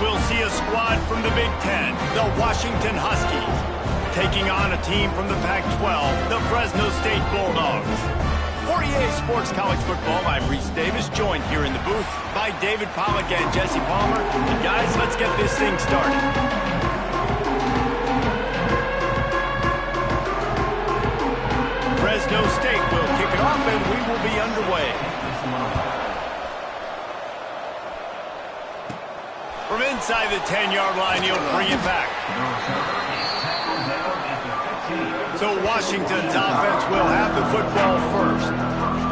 we'll see a squad from the Big Ten, the Washington Huskies, taking on a team from the Pac-12, the Fresno State Bulldogs. For EA Sports College Football, I'm Reese Davis, joined here in the booth by David Pollack and Jesse Palmer. And guys, let's get this thing started. Fresno State will kick it off and we will be underway. From inside the 10-yard line, he'll bring it back. So Washington's offense will have the football first.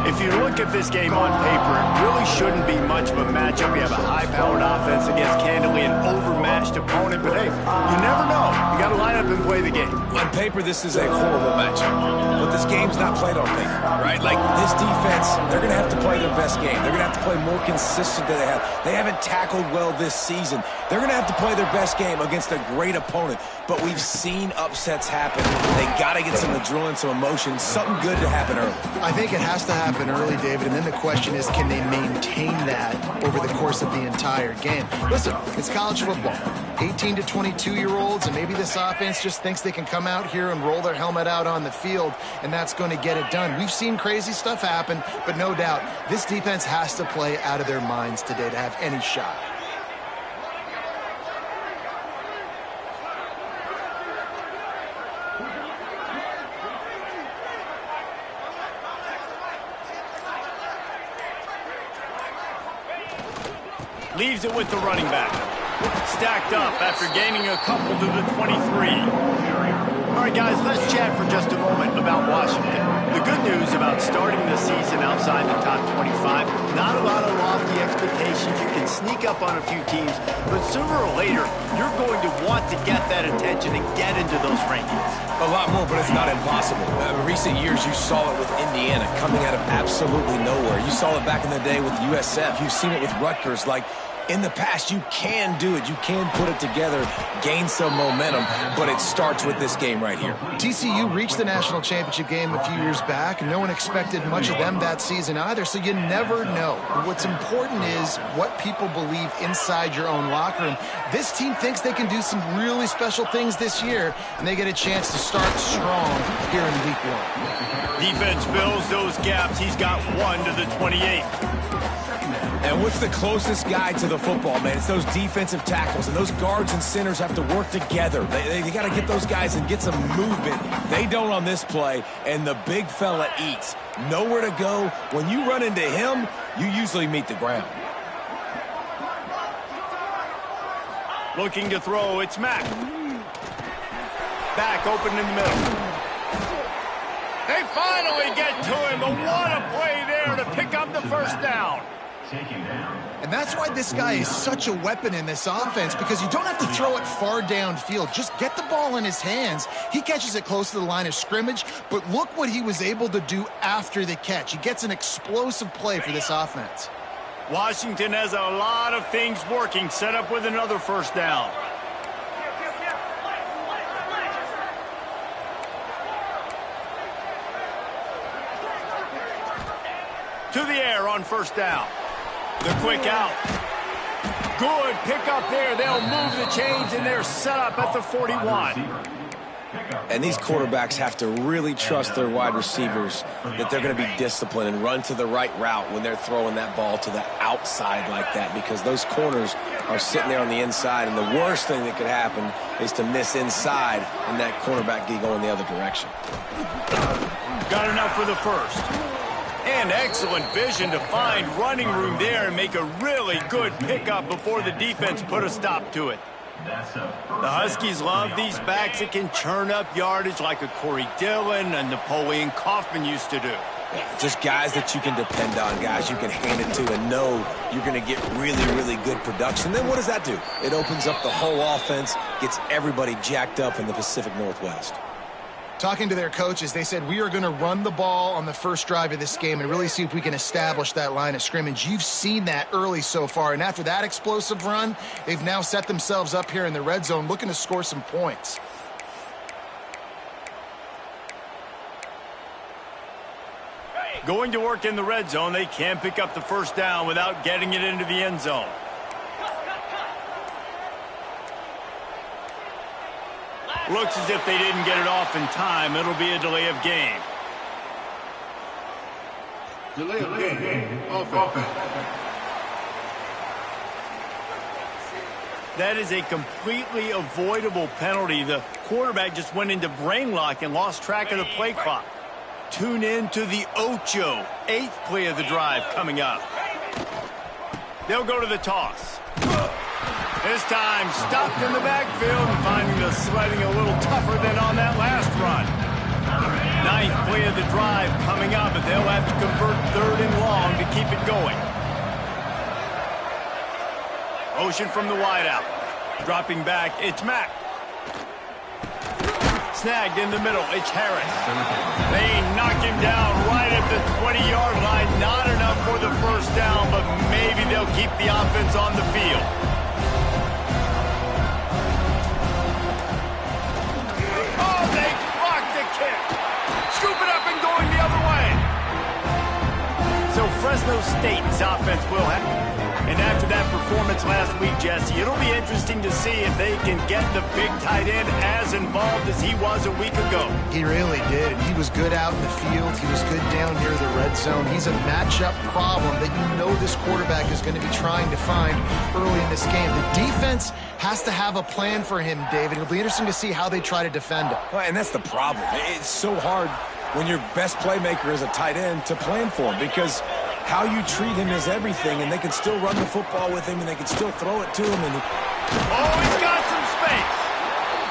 If you look at this game on paper, it really shouldn't be much of a matchup. You have a high-powered offense against candidly an overmatched opponent, but hey, you never know. You got to line up and play the game. On paper, this is a horrible matchup, but this game's not played on paper, right? Like, this defense, they're going to have to play their best game. They're going to have to play more consistent than they have. They haven't tackled well this season. They're going to have to play their best game against a great opponent, but we've seen upsets happen. They got to get some adrenaline, some emotion, something good to happen early. I think it has to happen early, David, and then the question is, can they maintain that over the course of the entire game? Listen, it's college football. 18 to 22-year-olds, and maybe this offense just thinks they can come out here and roll their helmet out on the field, and that's going to get it done. We've seen crazy stuff happen, but no doubt, this defense has to play out of their minds today to have any shot. Leaves it with the running back. Stacked up after gaining a couple to the 23. All right, guys, let's chat for just a moment about Washington. The good news about starting the season outside the top 25, not a lot of lofty expectations. You can sneak up on a few teams, but sooner or later, you're going to want to get that attention and get into those rankings. A lot more, but it's not impossible. In recent years, you saw it with Indiana coming out of absolutely nowhere. You saw it back in the day with USF. You've seen it with Rutgers. Like, in the past, you can do it. You can put it together, gain some momentum, but it starts with this game right here. TCU reached the national championship game a few years back, and no one expected much of them that season either, so you never know. What's important is what people believe inside your own locker room. This team thinks they can do some really special things this year, and they get a chance to start strong here in week one. Defense fills those gaps. He's got one to the 28. And what's the closest guy to the football, man? It's those defensive tackles, and those guards and centers have to work together. They got to get those guys and get some movement. They don't on this play, and the big fella eats. Nowhere to go. When you run into him, you usually meet the ground. Looking to throw, it's Mack. Back open in the middle. They finally get to him, but what a play there to pick up the first down. And that's why this guy is such a weapon in this offense, because you don't have to throw it far downfield. Just get the ball in his hands. He catches it close to the line of scrimmage, but look what he was able to do after the catch. He gets an explosive play for this offense. Washington has a lot of things working, set up with another first down. To the air on first down. The quick out. Good pickup there. They'll move the chains, and they're set up at the 41. And these quarterbacks have to really trust their wide receivers that they're going to be disciplined and run to the right route when they're throwing that ball to the outside like that, because those corners are sitting there on the inside, and the worst thing that could happen is to miss inside and that cornerback get going the other direction. Got enough for the first. And excellent vision to find running room there and make a really good pickup before the defense put a stop to it. The Huskies love these backs that can churn up yardage like a Corey Dillon and Napoleon Kaufman used to do. Yeah, just guys that you can depend on, guys you can hand it to and know you're going to get really, really good production. Then what does that do? It opens up the whole offense, gets everybody jacked up in the Pacific Northwest. Talking to their coaches, they said, we are going to run the ball on the first drive of this game and really see if we can establish that line of scrimmage. You've seen that early so far, and after that explosive run, they've now set themselves up here in the red zone looking to score some points. Going to work in the red zone, they can pick up the first down without getting it into the end zone. Looks as if they didn't get it off in time. It'll be a delay of game. Delay of game. Offense. That is a completely avoidable penalty. The quarterback just went into brain lock and lost track of the play clock. Tune in to the Ocho. 8th play of the drive coming up. They'll go to the toss. This time stopped in the backfield and finding the sledding a little tougher than on that last run. 9th play of the drive coming up, but they'll have to convert 3rd and long to keep it going. Motion from the wideout. Dropping back, it's Mack. Snagged in the middle, it's Harris. They knock him down right at the 20-yard line. Not enough for the first down, but maybe they'll keep the offense on the field. Oh, they blocked the kick. Scoop it up and going the other way. So Fresno State's offense will have... And after that performance last week, Jesse, it'll be interesting to see if they can get the big tight end as involved as he was a week ago. He really did. He was good out in the field. He was good down near the red zone. He's a matchup problem that you know this quarterback is going to be trying to find early in this game. The defense has to have a plan for him, David. It'll be interesting to see how they try to defend him. Well, and that's the problem. It's so hard when your best playmaker is a tight end to plan for him because how you treat him is everything, and they can still run the football with him, and they can still throw it to him. And oh, he's got some space.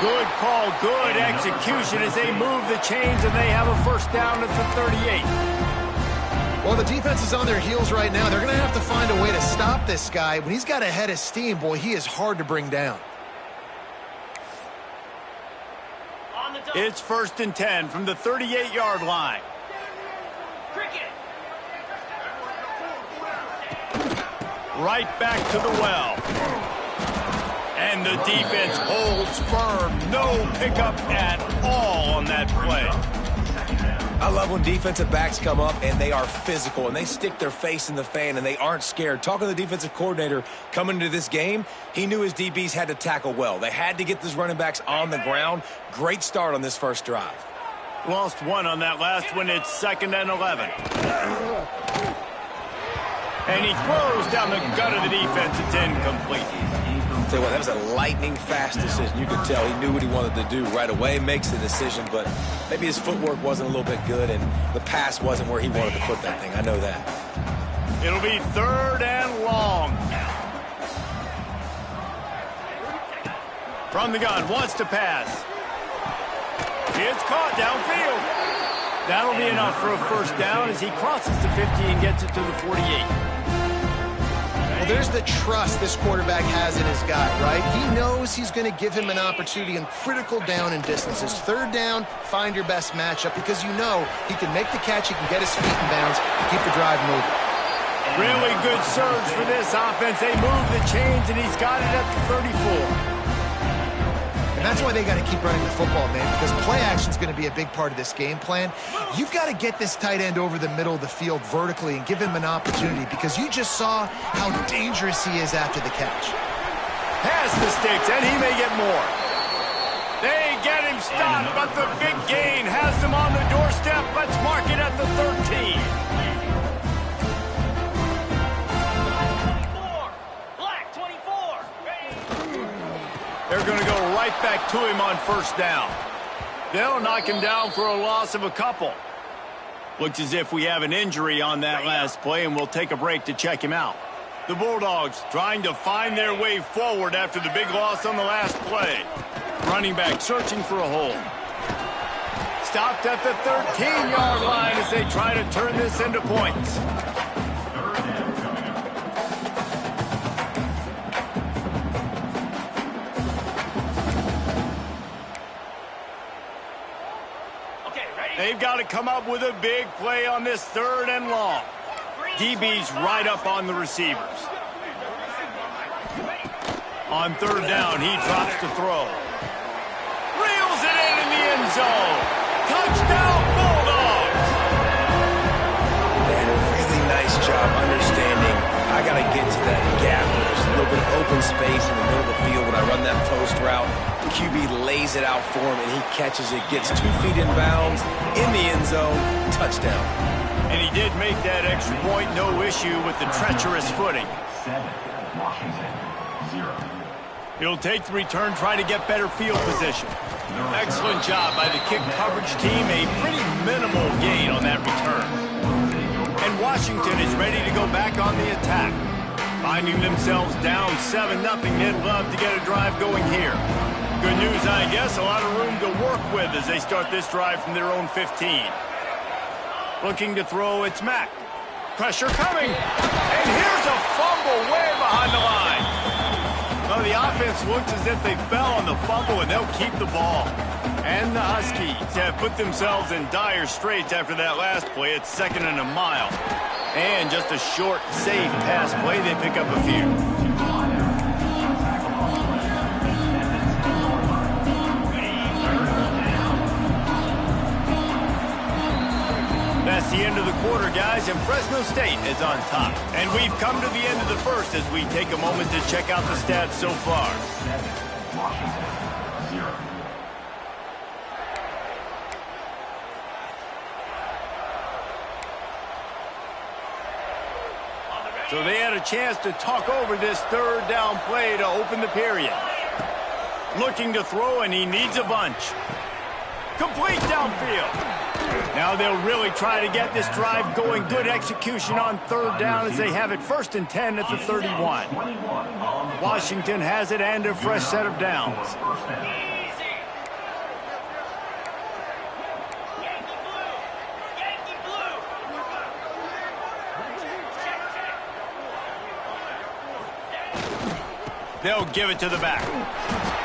Good call, good execution as they move the chains, and they have a first down at the 38. Well, the defense is on their heels right now. They're going to have to find a way to stop this guy. When he's got a head of steam, boy, he is hard to bring down. It's 1st and 10 from the 38-yard line. Right back to the well. And the defense holds firm. No pickup at all on that play. I love when defensive backs come up and they are physical and they stick their face in the fan and they aren't scared. Talking to the defensive coordinator coming into this game, he knew his DBs had to tackle well. They had to get these running backs on the ground. Great start on this first drive. Lost one on that last one. It's 2nd and 11. And he throws down the gut of the defense. It's incomplete. I'll tell you what, that was a lightning-fast decision. You could tell he knew what he wanted to do right away, makes the decision, but maybe his footwork wasn't a little bit good, and the pass wasn't where he wanted to put that thing. I know that. It'll be 3rd and long. From the gun, wants to pass. It's caught downfield. That'll be enough for a first down as he crosses the 50 and gets it to the 48. Well, there's the trust this quarterback has in his guy, right? He knows he's going to give him an opportunity in critical down and distances. 3rd down, find your best matchup because you know he can make the catch, he can get his feet in bounds, and keep the drive moving. Really good surge for this offense. They move the chains, and he's got it at the 34. And that's why they got to keep running the football, man, because play action is going to be a big part of this game plan. You've got to get this tight end over the middle of the field vertically and give him an opportunity because you just saw how dangerous he is after the catch. Pass the sticks, and he may get more. They get him stopped, but the big gain has them on the doorstep. Let's mark it at the 13. They're going to go right back to him on first down. They'll knock him down for a loss of a couple. Looks as if we have an injury on that last play, and we'll take a break to check him out. The Bulldogs trying to find their way forward after the big loss on the last play. Running back searching for a hole. Stopped at the 13-yard line as they try to turn this into points. They've got to come up with a big play on this 3rd and long. DB's right up on the receivers. On 3rd down, he drops to throw. Reels it in the end zone. Touchdown, Bulldogs! And a really nice job understanding I got to get to that gap where there's a little bit of open space in the middle of the field when I run that post route. QB lays it out for him, and he catches it, gets 2 feet in bounds, in the end zone, touchdown. And he did make that extra point, no issue with the treacherous footing. 7, Washington, 0. He'll take the return, try to get better field position. Excellent job by the kick coverage team. A pretty minimal gain on that return. And Washington is ready to go back on the attack. Finding themselves down 7-0, they'd love to get a drive going here. Good news, I guess, a lot of room to work with as they start this drive from their own 15. Looking to throw, it's Mack. Pressure coming. And here's a fumble way behind the line. Well, the offense looks as if they fell on the fumble, and they'll keep the ball. And the Huskies have put themselves in dire straits after that last play. It's 2nd and a mile. And just a short, safe pass play, they pick up a few. That's the end of the quarter, guys, and Fresno State is on top. And we've come to the end of the first as we take a moment to check out the stats so far. 7, Washington, 0. So they had a chance to talk over this 3rd down play to open the period. Looking to throw, and he needs a bunch. Complete downfield. Now they'll really try to get this drive going. Good execution on 3rd down as they have it 1st and 10 at the 31. Washington has it and a fresh set of downs. They'll give it to the back.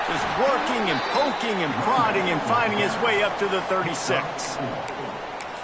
Just working and poking and prodding and finding his way up to the 36.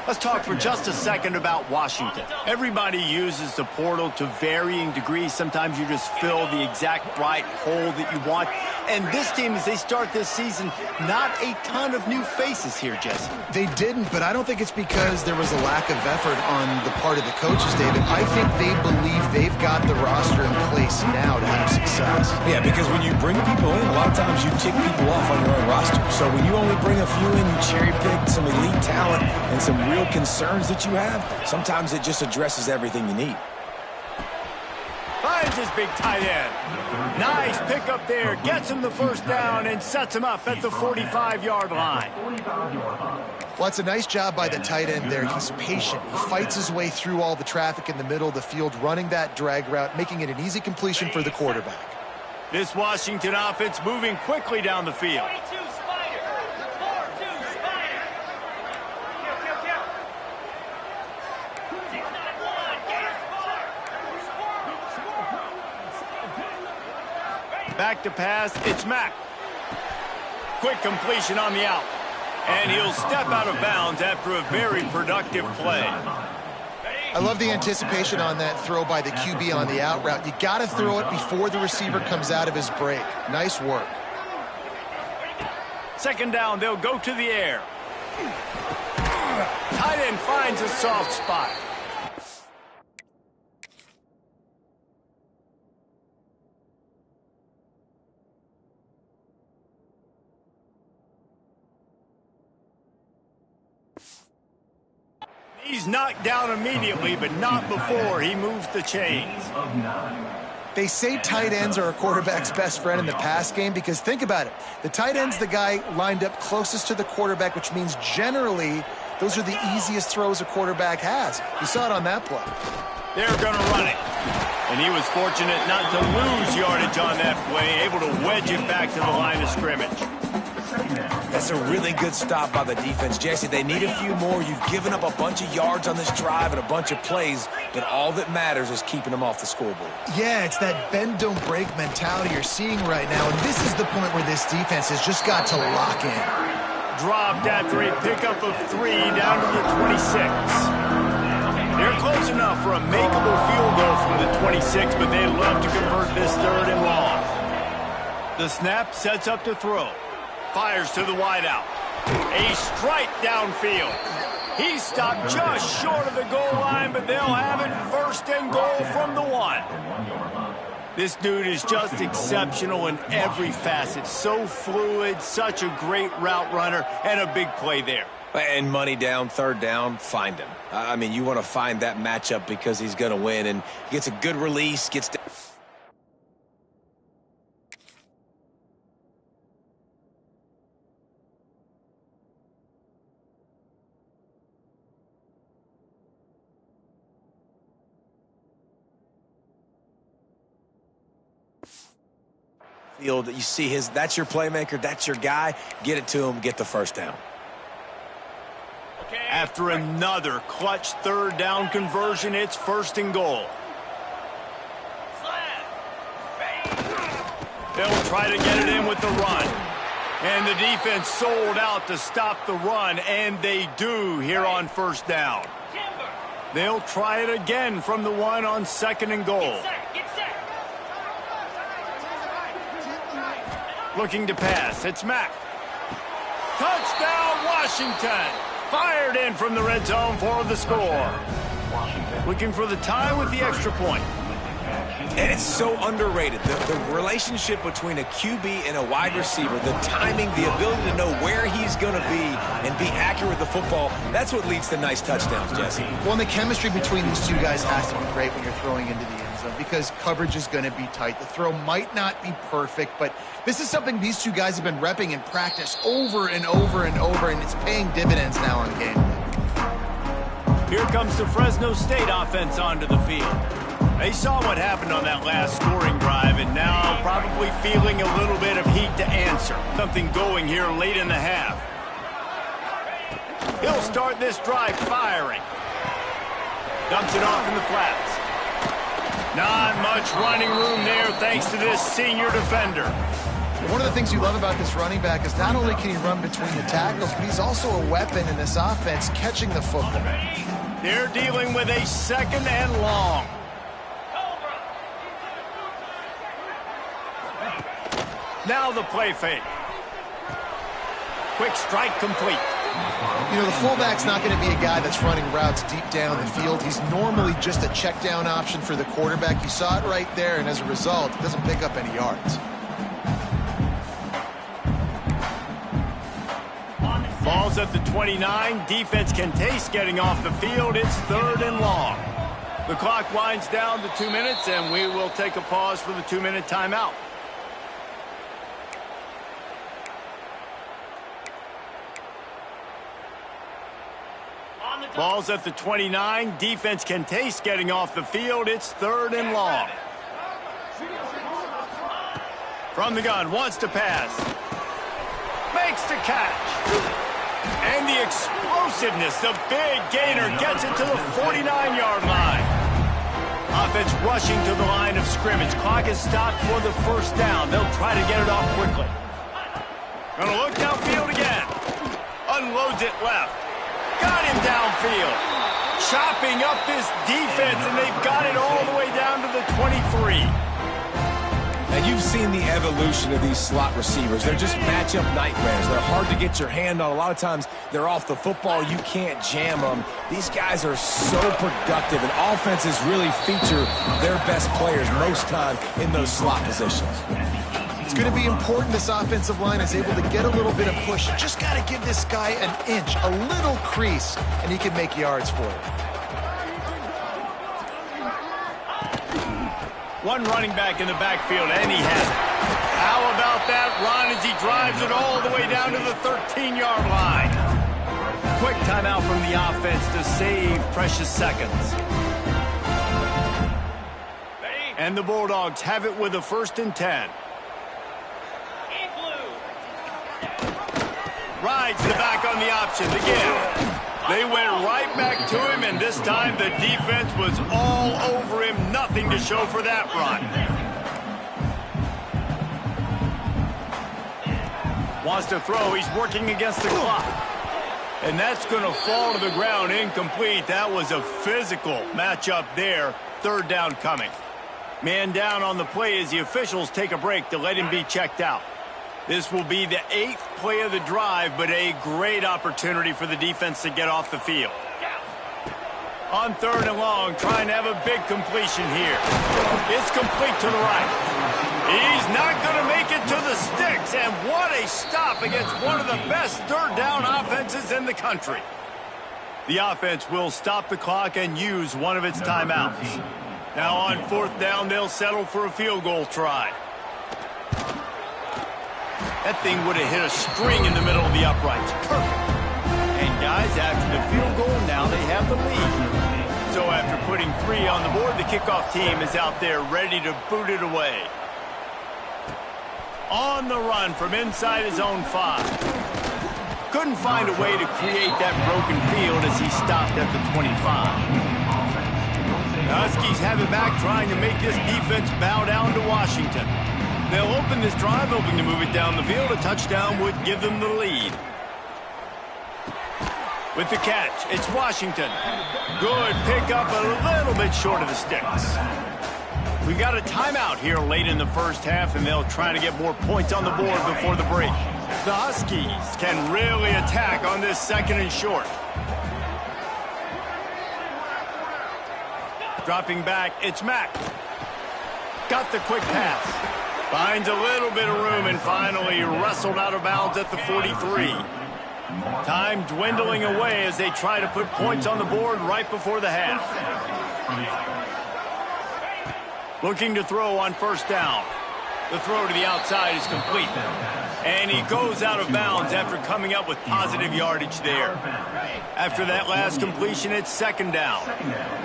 Let's talk for just a second about Washington. Everybody uses the portal to varying degrees. Sometimes you just fill the exact right hole that you want. And this team, as they start this season, not a ton of new faces here, Jesse. They didn't, but I don't think it's because there was a lack of effort on the part of the coaches, David. I think they believe they've got the roster in place now to have success. Yeah, because when you bring people in, a lot of times you tick people off on your own roster. So when you only bring a few in, you cherry pick some elite talent and some real concerns that you have, sometimes it just addresses everything you need. Finds his big tight end. Nice pickup there. Gets him the 1st down and sets him up at the 45-yard line. Well, it's a nice job by the tight end there. He's patient. He fights his way through all the traffic in the middle of the field, running that drag route, making it an easy completion for the quarterback. This Washington offense moving quickly down the field. Back to pass, it's Mack. Quick completion on the out. And he'll step out of bounds after a very productive play. I love the anticipation on that throw by the QB on the out route. You got to throw it before the receiver comes out of his break. Nice work. 2nd down, they'll go to the air. Tight end finds a soft spot. He's knocked down immediately, but not before he moves the chains. They say tight ends are a quarterback's best friend in the pass game because think about it. The tight end's the guy lined up closest to the quarterback, which means generally those are the easiest throws a quarterback has. You saw it on that play. They're going to run it. And he was fortunate not to lose yardage on that play, able to wedge it back to the line of scrimmage. That's a really good stop by the defense. Jesse, they need a few more. You've given up a bunch of yards on this drive and a bunch of plays, but all that matters is keeping them off the scoreboard. Yeah, it's that bend, don't break mentality you're seeing right now, and this is the point where this defense has just got to lock in. Dropped after a pickup of 3 down to the 26. They're close enough for a makeable field goal from the 26, but they'd love to convert this 3rd and long. The snap sets up to throw. Fires to the wideout. A strike downfield. He stopped just short of the goal line, but they'll have it 1st and goal from the 1. This dude is just exceptional in every facet. So fluid, such a great route runner, and a big play there. And money down, third down, find him. I mean, you want to find that matchup because he's going to win, and he gets a good release, gets down. Field, you see that's your playmaker, that's your guy. Get it to him, get the first down. After another clutch third down conversion, it's first and goal. They'll try to get it in with the run. And the defense sold out to stop the run, and they do here on first down. They'll try it again from the one on second and goal. Looking to pass. It's Mack. Touchdown, Washington. Fired in from the red zone for the score. Looking for the tie with the extra point. And it's so underrated. The relationship between a QB and a wide receiver, the timing, the ability to know where he's going to be and be accurate with the football, that's what leads to nice touchdowns, Jesse. Well, and the chemistry between these two guys has to be great when you're throwing into the end zone because coverage is going to be tight. The throw might not be perfect, but this is something these two guys have been repping in practice over and over and over, and it's paying dividends now on game day. Here comes the Fresno State offense onto the field. They saw what happened on that last scoring drive, and now probably feeling a little bit of heat to answer. Something going here late in the half. He'll start this drive firing. Dumps it off in the flats. Not much running room there thanks to this senior defender. One of the things you love about this running back is not only can he run between the tackles, but he's also a weapon in this offense catching the football. They're dealing with a second and long. Now the play fake. Quick strike complete. You know, the fullback's not going to be a guy that's running routes deep down the field. He's normally just a check down option for the quarterback. You saw it right there, and as a result, it doesn't pick up any yards. Ball's at the 29. Defense can taste getting off the field. It's third and long. The clock winds down to 2 minutes, and we will take a pause for the 2-minute timeout. Ball's at the 29. Defense can taste getting off the field. It's third and long. From the gun, wants to pass. Makes the catch. And the explosiveness, the big gainer gets it to the 49-yard line. Offense rushing to the line of scrimmage. Clock is stopped for the first down. They'll try to get it off quickly. Gonna look downfield again. Unloads it left. Got him downfield. Chopping up this defense, and they've got it all the way down to the 23. And you've seen the evolution of these slot receivers. They're just matchup nightmares. They're hard to get your hand on. A lot of times, they're off the football. You can't jam them. These guys are so productive, and offenses really feature their best players most time in those slot positions. It's going to be important this offensive line is able to get a little bit of push. You just got to give this guy an inch, a little crease, and he can make yards for it. One running back in the backfield, and he has it. How about that run as he drives it all the way down to the 13-yard line? Quick timeout from the offense to save precious seconds. And the Bulldogs have it with a 1st and 10. Rides the back on the option to give. They went right back to him, and this time the defense was all over him. Nothing to show for that run. Wants to throw. He's working against the clock. And that's going to fall to the ground incomplete. That was a physical matchup there. Third down coming. Man down on the play as the officials take a break to let him be checked out. This will be the 8th play of the drive, but a great opportunity for the defense to get off the field. On 3rd and long, trying to have a big completion here. It's complete to the right. He's not going to make it to the sticks, and what a stop against one of the best third down offenses in the country. The offense will stop the clock and use one of its timeouts. Now on 4th down, they'll settle for a field goal try. That thing would have hit a string in the middle of the uprights. Perfect. And guys, after the field goal, now they have the lead. So after putting 3 on the board, the kickoff team is out there ready to boot it away. On the run from inside his own 5. Couldn't find a way to create that broken field as he stopped at the 25. The Huskies have it back, trying to make this defense bow down to Washington. They'll open this drive, hoping to move it down the field. A touchdown would give them the lead. With the catch, it's Washington. Good pickup, a little bit short of the sticks. We got a timeout here late in the first half, and they'll try to get more points on the board before the break. The Huskies can really attack on this 2nd and short. Dropping back, it's Mack. Got the quick pass. Finds a little bit of room and finally wrestled out of bounds at the 43. Time dwindling away as they try to put points on the board right before the half. Looking to throw on 1st down. The throw to the outside is complete. And he goes out of bounds after coming up with positive yardage there. After that last completion, it's 2nd down.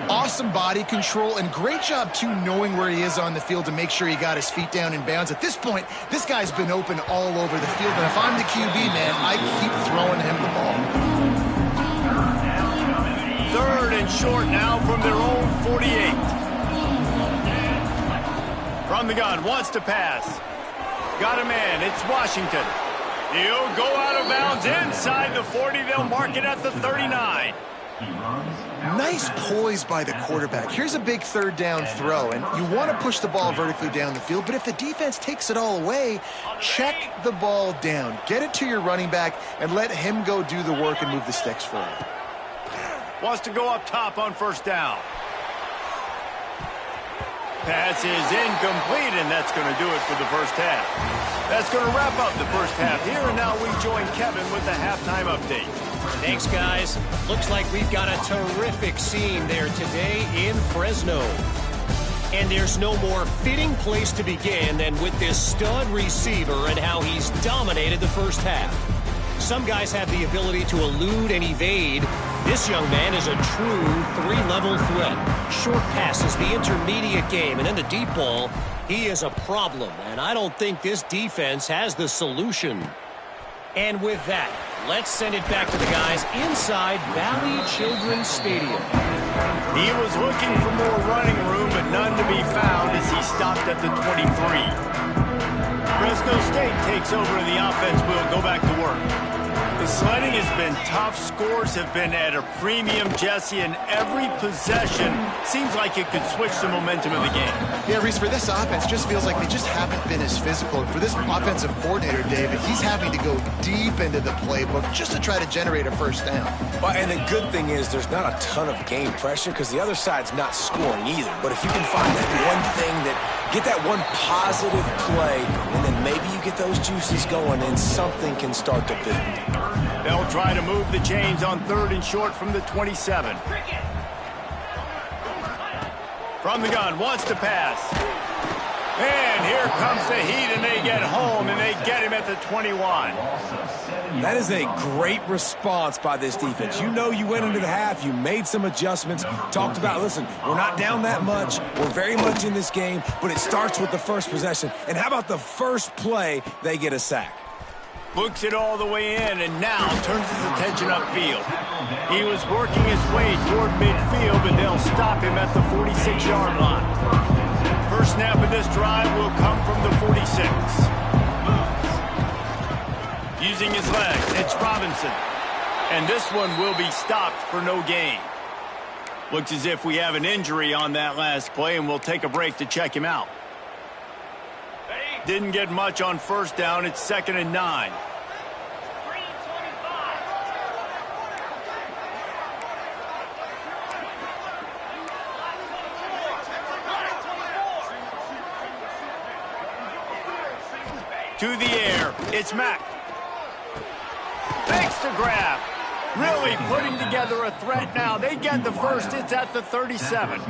Awesome body control and great job, too, knowing where he is on the field to make sure he got his feet down in bounds. At this point, this guy's been open all over the field. And if I'm the QB, man, I keep throwing him the ball. 3rd and short now from their own 48. From the gun, wants to pass. Got a man, it's Washington. He'll go out of bounds inside the 40. They'll mark it at the 39. Nice poise by the quarterback. Here's a big 3rd down throw, and you want to push the ball vertically down the field, but if the defense takes it all away, check the ball down. Get it to your running back and let him go do the work and move the sticks for him. Wants to go up top on 1st down. Pass is incomplete, and that's going to do it for the first half. That's going to wrap up the first half here, and now we join Kevin with the halftime update. Thanks, guys. Looks like we've got a terrific scene there today in Fresno. And there's no more fitting place to begin than with this stud receiver and how he's dominated the first half. Some guys have the ability to elude and evade. This young man is a true 3-level threat. Short passes, the intermediate game, and then the deep ball. He is a problem, and I don't think this defense has the solution. And with that, let's send it back to the guys inside Valley Children's Stadium. He was looking for more running room, but none to be found as he stopped at the 23. Fresno State takes over, and the offense will go back to work. The sledding has been tough. Scores have been at a premium, Jesse, and every possession seems like it could switch the momentum of the game. Yeah, Reese, for this offense, just feels like they just haven't been as physical. For this offensive coordinator, David, he's having to go deep into the playbook just to try to generate a 1st down. Well, and the good thing is there's not a ton of game pressure because the other side's not scoring either. But if you can find that one thing get that one positive play, and then maybe you get those juices going and something can start to build. They'll try to move the chains on 3rd and short from the 27. From the gun, wants to pass. And here comes the heat, and they get home, and they get him at the 21. That is a great response by this defense. You know you went into the half, you made some adjustments, talked about, listen, we're not down that much, we're very much in this game, but it starts with the first possession. And how about the first play, they get a sack? Books it all the way in, and now turns his attention upfield. He was working his way toward midfield, but they'll stop him at the 46-yard line. First snap of this drive will come from the 46. Using his legs, it's Robinson. And this one will be stopped for no gain. Looks as if we have an injury on that last play, and we'll take a break to check him out. Didn't get much on 1st down. It's 2nd and 9. to the air. It's Mack. Makes the grab. Really putting together a threat now. They get the first. It's at the 37.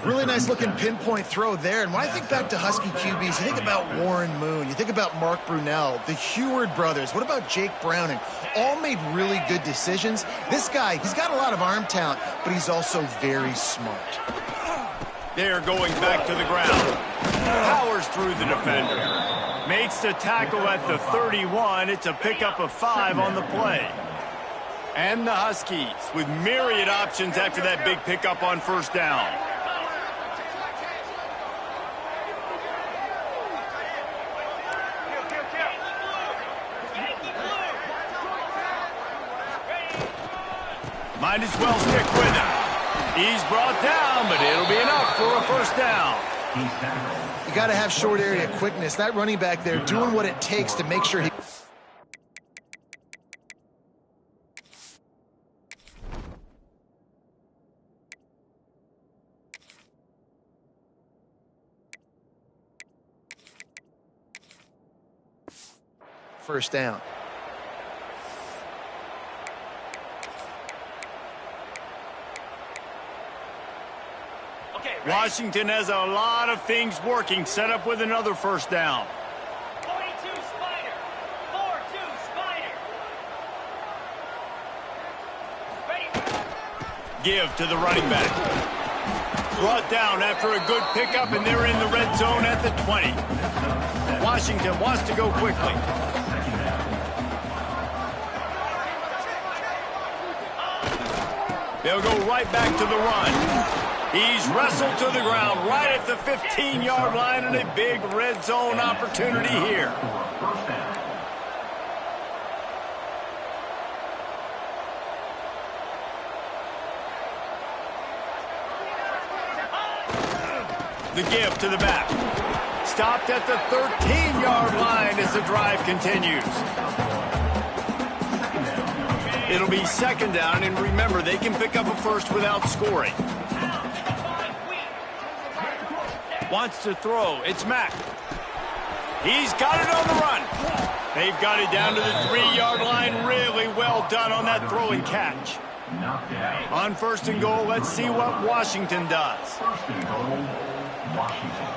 Really nice looking pinpoint throw there. And when I think back to Husky QBs, you think about Warren Moon, you think about Mark Brunell, the Heward brothers. What about Jake Browning? All made really good decisions. This guy, he's got a lot of arm talent, but he's also very smart. They're going back to the ground. Powers through the defender. Makes the tackle at the 31. It's a pickup of 5 on the play. And the Huskies with myriad options after that big pickup on first down. Might as well stick with him. He's brought down, but it'll be enough for a first down. You got to have short area quickness. That running back there doing what it takes to make sure he... First down. Washington has a lot of things working. Set up with another first down. 42 Spider. 4-2 Spider. Ready. Give to the running back. Brought down after a good pickup, and they're in the red zone at the 20. Washington wants to go quickly. They'll go right back to the run. He's wrestled to the ground right at the 15-yard line, and a big red zone opportunity here. The give to the back. Stopped at the 13-yard line as the drive continues. It'll be second down, and remember, they can pick up a first without scoring. Wants to throw. It's Mack. He's got it on the run. They've got it down to the 3-yard line. Really well done on that throw and catch. On first and goal, let's see what Washington does. First and goal, Washington.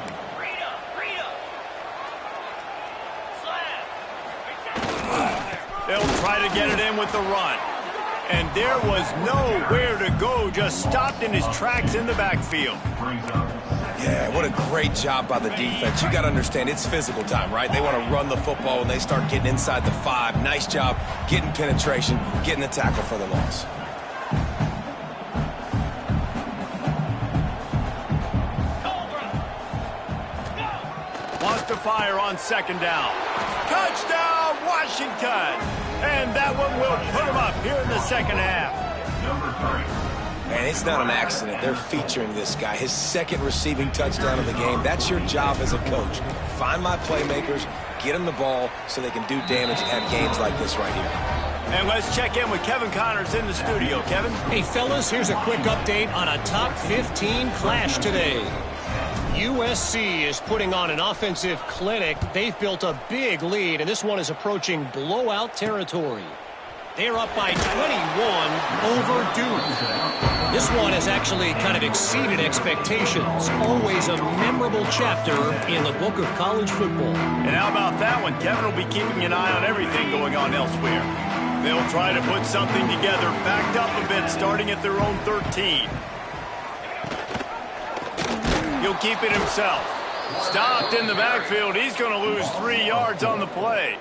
They'll try to get it in with the run. And there was nowhere to go, just stopped in his tracks in the backfield. Yeah, what a great job by the defense. You got to understand, it's physical time, right? They want to run the football when they start getting inside the 5. Nice job getting penetration, getting the tackle for the loss. Wants to fire on second down. Touchdown, Washington! And that one will put him up here in the second half. Man, it's not an accident. They're featuring this guy. His second receiving touchdown of the game. That's your job as a coach. Find my playmakers, get them the ball so they can do damage and have games like this right here. And let's check in with Kevin Connors in the studio. Kevin? Hey, fellas, here's a quick update on a top 15 clash today. USC is putting on an offensive clinic. They've built a big lead, and this one is approaching blowout territory. They're up by 21 over Duke. This one has actually kind of exceeded expectations. Always a memorable chapter in the book of college football. And how about that one? Kevin will be keeping an eye on everything going on elsewhere. They'll try to put something together, backed up a bit, starting at their own 13. He'll keep it himself. Stopped in the backfield. He's going to lose 3 yards on the play.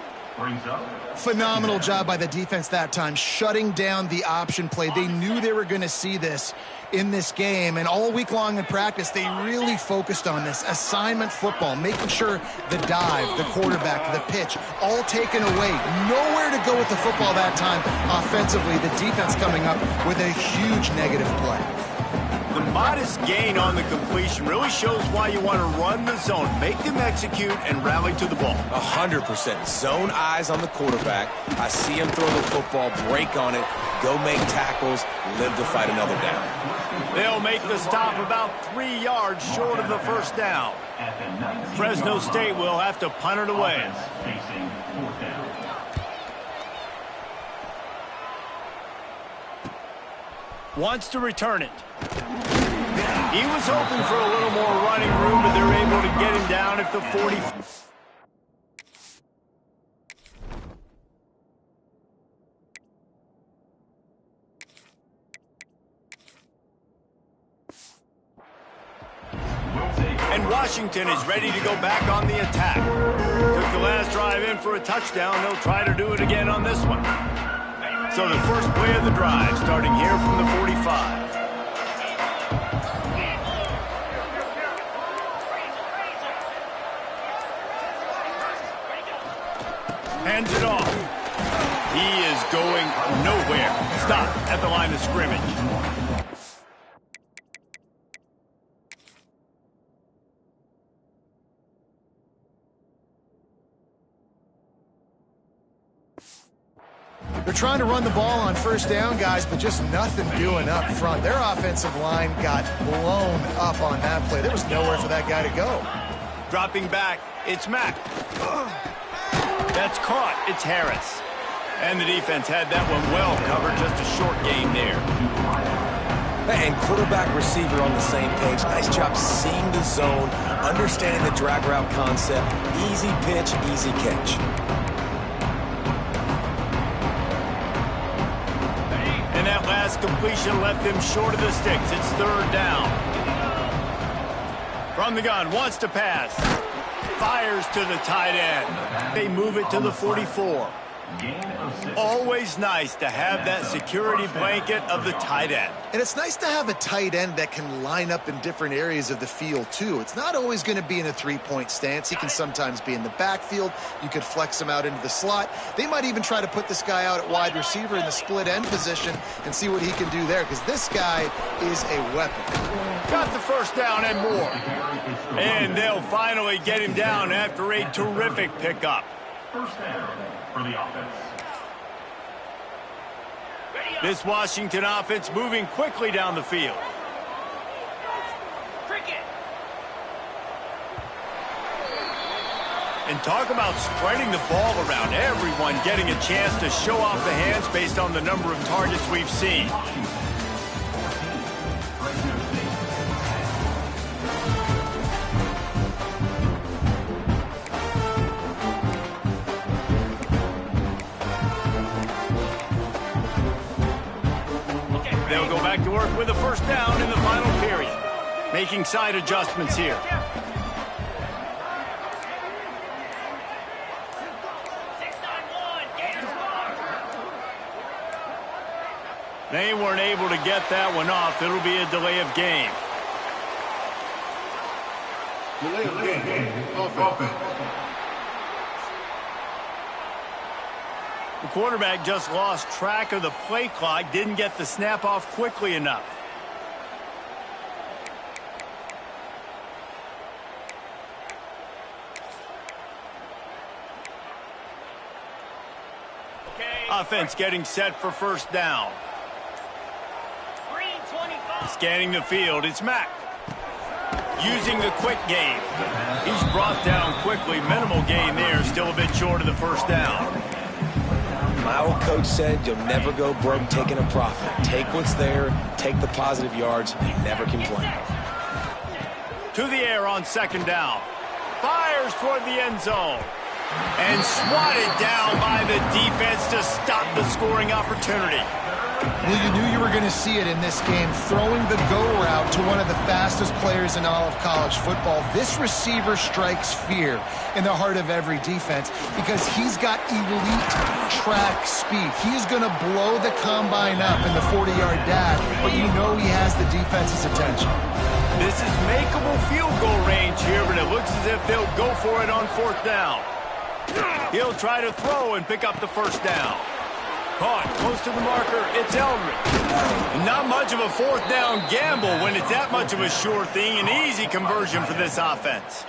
Phenomenal job by the defense that time, shutting down the option play. They knew they were going to see this in this game, and all week long in practice, they really focused on this. Assignment football, making sure the dive, the quarterback, the pitch, all taken away. Nowhere to go with the football that time offensively. The defense coming up with a huge negative play. the modest gain on the completion really shows why you want to run the zone, make them execute, and rally to the ball. 100%. Zone eyes on the quarterback. I see him throw the football, break on it, go make tackles, live to fight another down. They'll make the stop about 3 yards short of the first down. Fresno State will have to punt it away. Facing fourth down. Wants to return it. He was hoping for a little more running room, but they're able to get him down at the 40. And Washington is ready to go back on the attack. Took the last drive in for a touchdown. They'll try to do it again on this one. So the first play of the drive, starting here from the 45. Hands it off. He is going nowhere. Stop at the line of scrimmage. They're trying to run the ball on first down, guys, but just nothing doing up front. Their offensive line got blown up on that play. There was nowhere for that guy to go. Dropping back, it's Mack. That's caught, it's Harris. And the defense had that one well covered, just a short gain there. And quarterback receiver on the same page. Nice job seeing the zone, understanding the drag route concept. Easy pitch, easy catch. And that last completion left them short of the sticks. It's third down. From the gun, wants to pass. Fires to the tight end. They move it to the 44. Always nice to have that security blanket of the tight end. And it's nice to have a tight end that can line up in different areas of the field, too. It's not always going to be in a three-point stance. He can sometimes be in the backfield. You could flex him out into the slot. They might even try to put this guy out at wide receiver in the split end position and see what he can do there, because this guy is a weapon. Got the first down and more. And they'll finally get him down after a terrific pickup. First down for the offense. This Washington offense moving quickly down the field. And talk about spreading the ball around. Everyone getting a chance to show off the hands based on the number of targets we've seen. They'll go back to work with a first down in the final period. Making side adjustments here. They weren't able to get that one off. It'll be a delay of game. Delay of game. Offense. The quarterback just lost track of the play clock, didn't get the snap off quickly enough. Offense getting set for first down. Scanning the field, it's Mack. Using the quick game. He's brought down quickly. Minimal gain there, still a bit short of the first down. My old coach said you'll never go broke taking a profit. Take what's there, take the positive yards, and never complain. To the air on second down. Fires toward the end zone. And swatted down by the defense to stop the scoring opportunity. Well, you knew you were going to see it in this game, throwing the go route to one of the fastest players in all of college football. This receiver strikes fear in the heart of every defense because he's got elite track speed. He's going to blow the combine up in the 40-yard dash, but you know he has the defense's attention. This is makeable field goal range here, but it looks as if they'll go for it on fourth down. He'll try to throw and pick up the first down. Caught close to the marker. It's Eldridge. Not much of a fourth down gamble when it's that much of a sure thing. An easy conversion for this offense.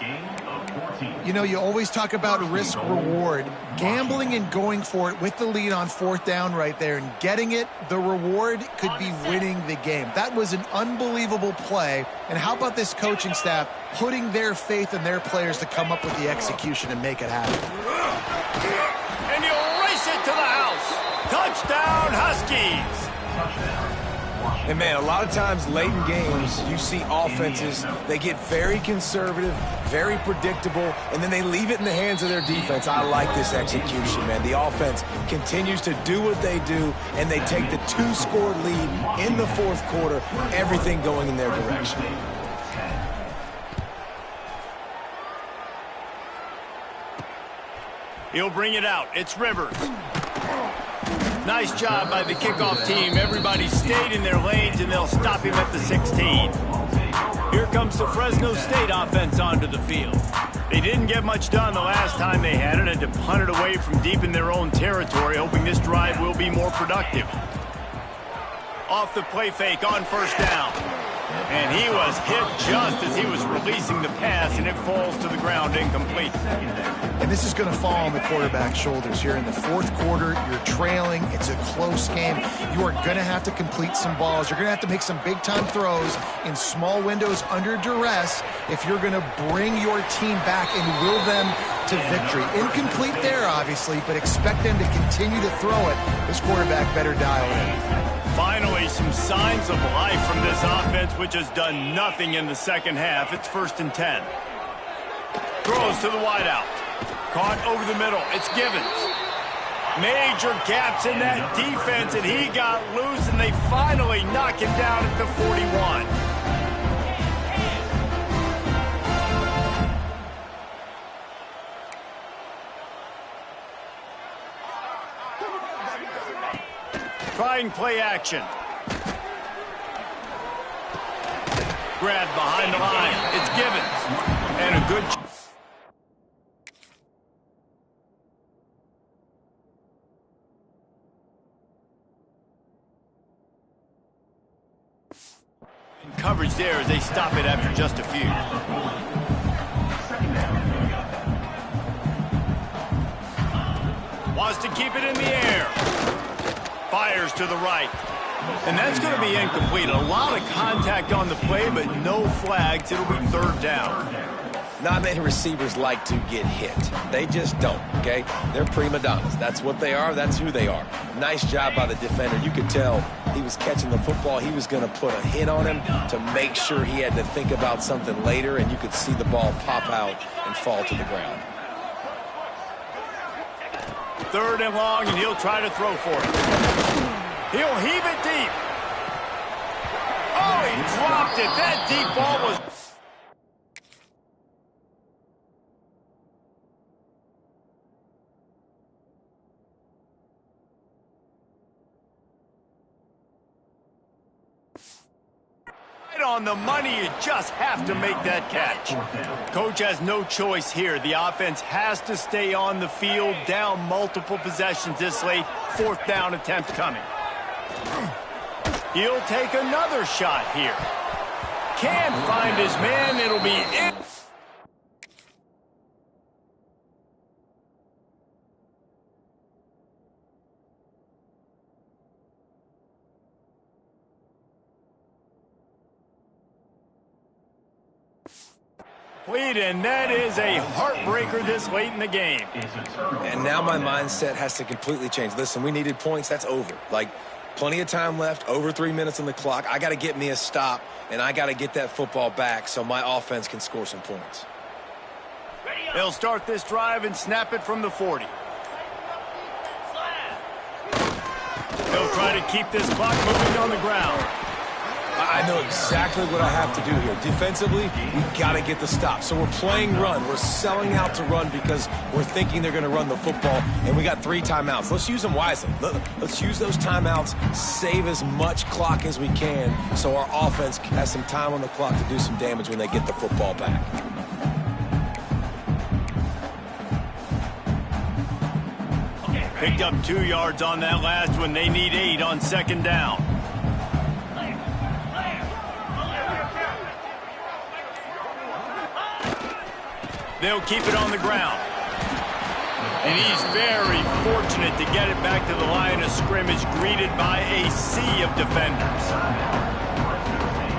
You know, you always talk about risk-reward. Gambling and going for it with the lead on fourth down right there and getting it, the reward could be winning the game. That was an unbelievable play. And how about this coaching staff putting their faith in their players to come up with the execution and make it happen? And he'll race it to the house. Touchdown, Huskies. And, man, a lot of times late in games, you see offenses, they get very conservative, very predictable, and then they leave it in the hands of their defense. I like this execution, man. The offense continues to do what they do, and they take the 2-score lead in the fourth quarter, everything going in their direction. He'll bring it out. It's Rivers. Nice job by the kickoff team. Everybody stayed in their lanes, and they'll stop him at the 16. Here comes the Fresno State offense onto the field. They didn't get much done the last time they had it, and to punt it away from deep in their own territory, hoping this drive will be more productive. Off the play fake on first down. And he was hit just as he was releasing the pass, and it falls to the ground incomplete. And this is going to fall on the quarterback's shoulders here in the fourth quarter. You're trailing. It's a close game. You are going to have to complete some balls. You're going to have to make some big-time throws in small windows under duress if you're going to bring your team back and will them to victory. Incomplete there, obviously, but expect them to continue to throw it. This quarterback better dial in. Finally, some signs of life from this offense, which has done nothing in the second half. It's 1st and 10. Throws to the wideout. Caught over the middle. It's Givens. Major gaps in that defense, and he got loose, and they finally knock him down at the 41. Trying play action. Grabbed behind the line. It's Givens. And a good... coverage there as they stop it after just a few. Wants to keep it in the air. Fires to the right. And that's going to be incomplete. A lot of contact on the play, but no flags. It'll be 3rd down. Not many receivers like to get hit. They just don't, okay? They're prima donnas. That's what they are. That's who they are. Nice job by the defender. You could tell he was catching the football. He was going to put a hit on him to make sure he had to think about something later, and you could see the ball pop out and fall to the ground. 3rd and long, and he'll try to throw for it. He'll heave it deep. Oh, he dropped it. That deep ball was... on the money. You just have to make that catch. Coach has no choice here. The offense has to stay on the field, down multiple possessions this late. 4th down attempt coming. He'll take another shot here. Can't find his man. It'll be in. And that is a heartbreaker this late in the game. And now my mindset has to completely change. Listen, we needed points. That's over. Like, plenty of time left, over 3 minutes on the clock. I got to get me a stop, and I got to get that football back so my offense can score some points. They'll start this drive and snap it from the 40. They'll try to keep this clock moving on the ground. I know exactly what I have to do here. Defensively, we got to get the stop. So we're playing run. We're selling out to run because we're thinking they're going to run the football, and we got 3 timeouts. Let's use them wisely. Let's use those timeouts, save as much clock as we can so our offense has some time on the clock to do some damage when they get the football back. Picked up 2 yards on that last one. They need 8 on second down. They'll keep it on the ground. And he's very fortunate to get it back to the line of scrimmage, greeted by a sea of defenders.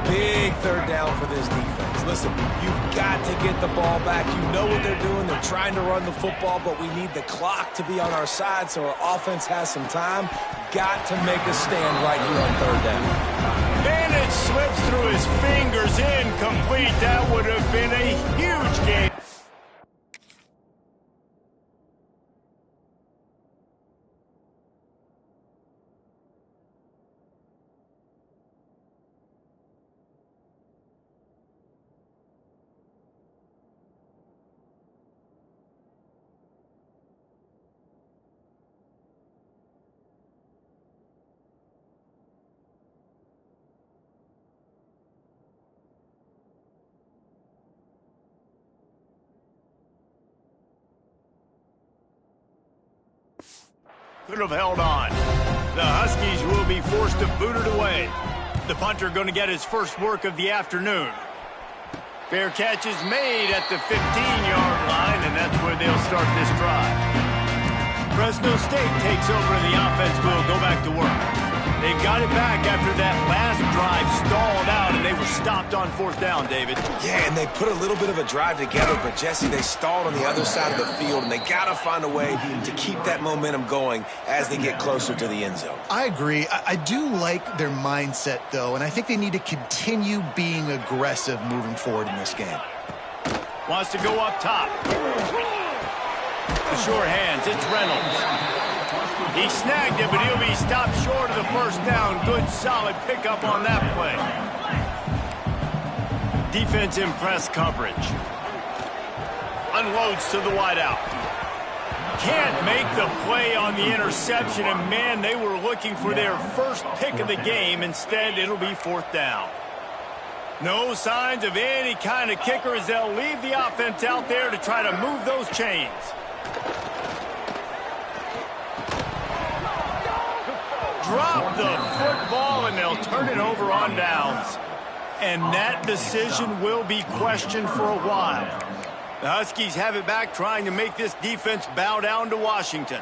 Big third down for this defense. Listen, you've got to get the ball back. You know what they're doing. They're trying to run the football, but we need the clock to be on our side so our offense has some time. Got to make a stand right here on third down. And it slips through his fingers, incomplete. That would have been a huge game. Could have held on. The Huskies will be forced to boot it away. The punter going to get his first work of the afternoon. Fair catch is made at the 15-yard line, and that's where they'll start this drive. Fresno State takes over, and the offense will go back to work. They've got it back after that last drive stalled out, and they were stopped on fourth down, David. Yeah, and they put a little bit of a drive together, but, Jesse, they stalled on the other side of the field, and they got to find a way to keep that momentum going as they get closer to the end zone. I agree. I do like their mindset, though, and I think they need to continue being aggressive moving forward in this game. Wants to go up top. The sure hands, it's Reynolds. He snagged it, but he'll be stopped short of the first down. Good, solid pickup on that play. Defense in press coverage. Unloads to the wideout. Can't make the play on the interception, and, man, they were looking for their first pick of the game. Instead, it'll be fourth down. No signs of any kind of kicker as they'll leave the offense out there to try to move those chains. Drop the football, and they'll turn it over on downs. And that decision will be questioned for a while. The Huskies have it back, trying to make this defense bow down to Washington.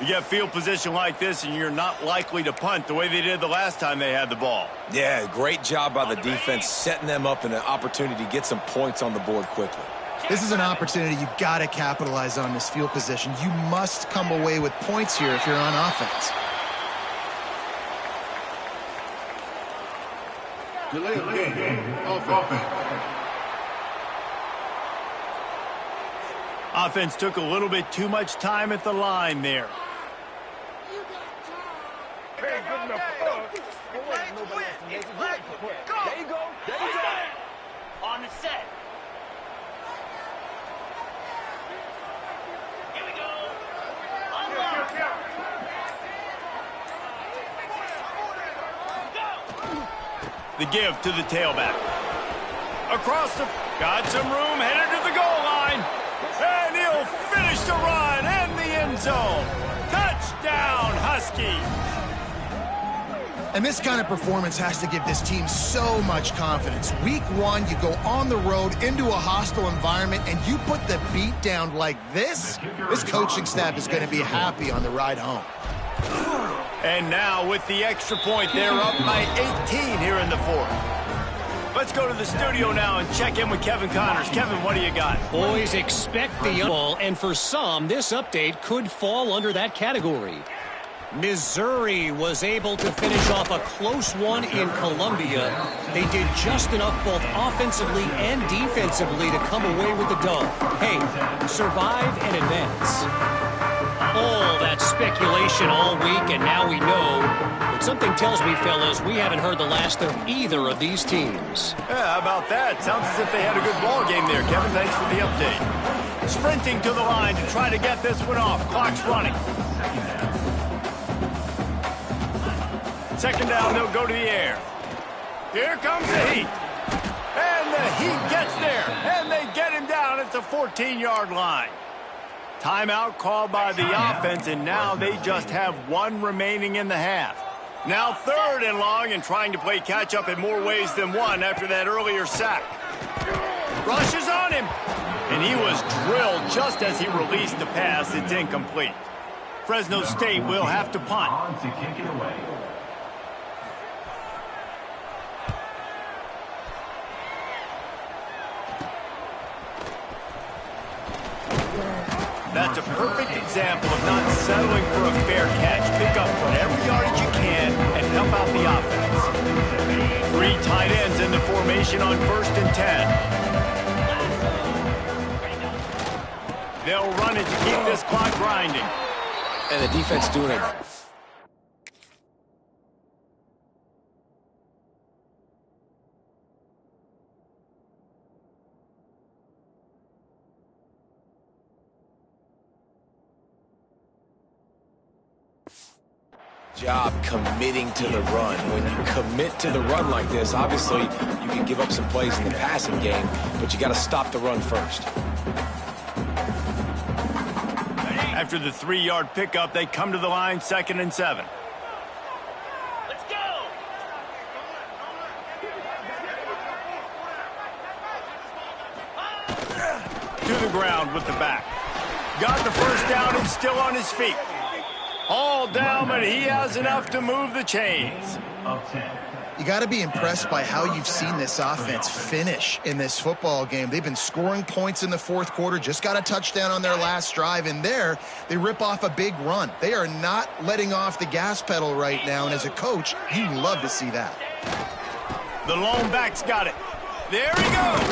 You get field position like this, and you're not likely to punt the way they did the last time they had the ball. Yeah, great job by the defense, setting them up in an opportunity to get some points on the board quickly. This is an opportunity you got to capitalize on this field position. You must come away with points here if you're on offense. Delay of game. Offense. Offense took a little bit too much time at the line there. There you go. On the set. Here we go. Unlock. The give to the tailback. Across the... Got some room, headed to the goal line. And he'll finish the run and the end zone. Touchdown, Huskies. And this kind of performance has to give this team so much confidence. Week 1, you go on the road into a hostile environment, and you put the beat down like this, this coaching staff is going to be happy on the ride home. And now with the extra point, they're up by 18 here in the fourth. Let's go to the studio now and check in with Kevin Connors. Kevin, what do you got? Boys expect the ball, and for some, this update could fall under that category. Missouri was able to finish off a close one in Columbia. They did just enough both offensively and defensively to come away with the dub. Hey, survive and advance. All that speculation all week, and now we know. But something tells me, fellas, we haven't heard the last of either of these teams. Yeah, how about that? Sounds as if they had a good ball game there, Kevin. Thanks for the update. Sprinting to the line to try to get this one off. Clock's running. Second down, they'll go to the air. Here comes the heat. And the heat gets there. And they get him down at the 14-yard line. Timeout called by the offense, and now they just have one remaining in the half. Now 3rd and long, and trying to play catch-up in more ways than one after that earlier sack. Rushes on him, and he was drilled just as he released the pass. It's incomplete. Fresno State will have to punt. On to kick it away. That's a perfect example of not settling for a fair catch. Pick up whatever yardage you can and help out the offense. 3 tight ends in the formation on 1st and 10. They'll run it to keep this clock grinding. And the defense doing it. Job committing to the run. When you commit to the run like this, obviously you can give up some plays in the passing game, but you got to stop the run first. After the 3-yard pickup, they come to the line, 2nd and 7. Let's go! To the ground with the back. Got the first down and still on his feet. All down, but he has enough to move the chains. Of 10. You got to be impressed by how you've seen this offense finish in this football game. They've been scoring points in the 4th quarter, just got a touchdown on their last drive, and there they rip off a big run. They are not letting off the gas pedal right now, and as a coach, you love to see that. The lone back's got it. There he goes.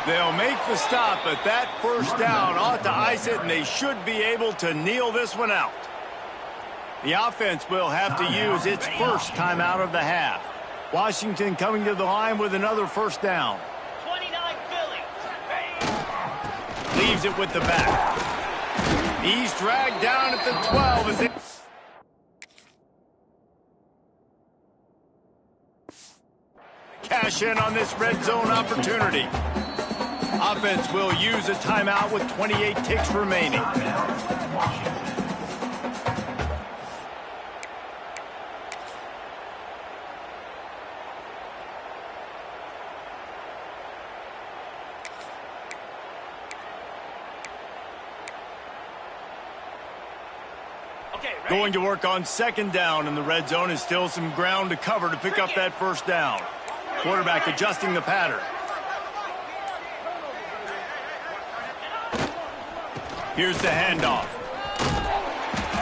They'll make the stop, but that first down ought to ice it, and they should be able to kneel this one out. The offense will have to use its first timeout of the half. Washington coming to the line with another first down. 29 Philly. Leaves it with the back. He's dragged down at the 12 as they... Cash in on this red zone opportunity. Offense will use a timeout with 28 ticks remaining. Going to work on 2nd down, and the red zone is still some ground to cover to pick up that first down. Quarterback adjusting the pattern. Here's the handoff.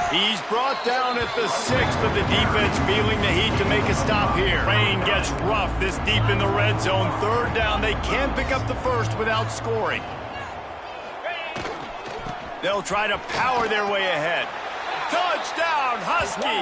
He's brought down at the 6, but the defense feeling the heat to make a stop here. Rain gets rough this deep in the red zone. 3rd down. They can pick up the first without scoring. They'll try to power their way ahead. Touchdown, Husky!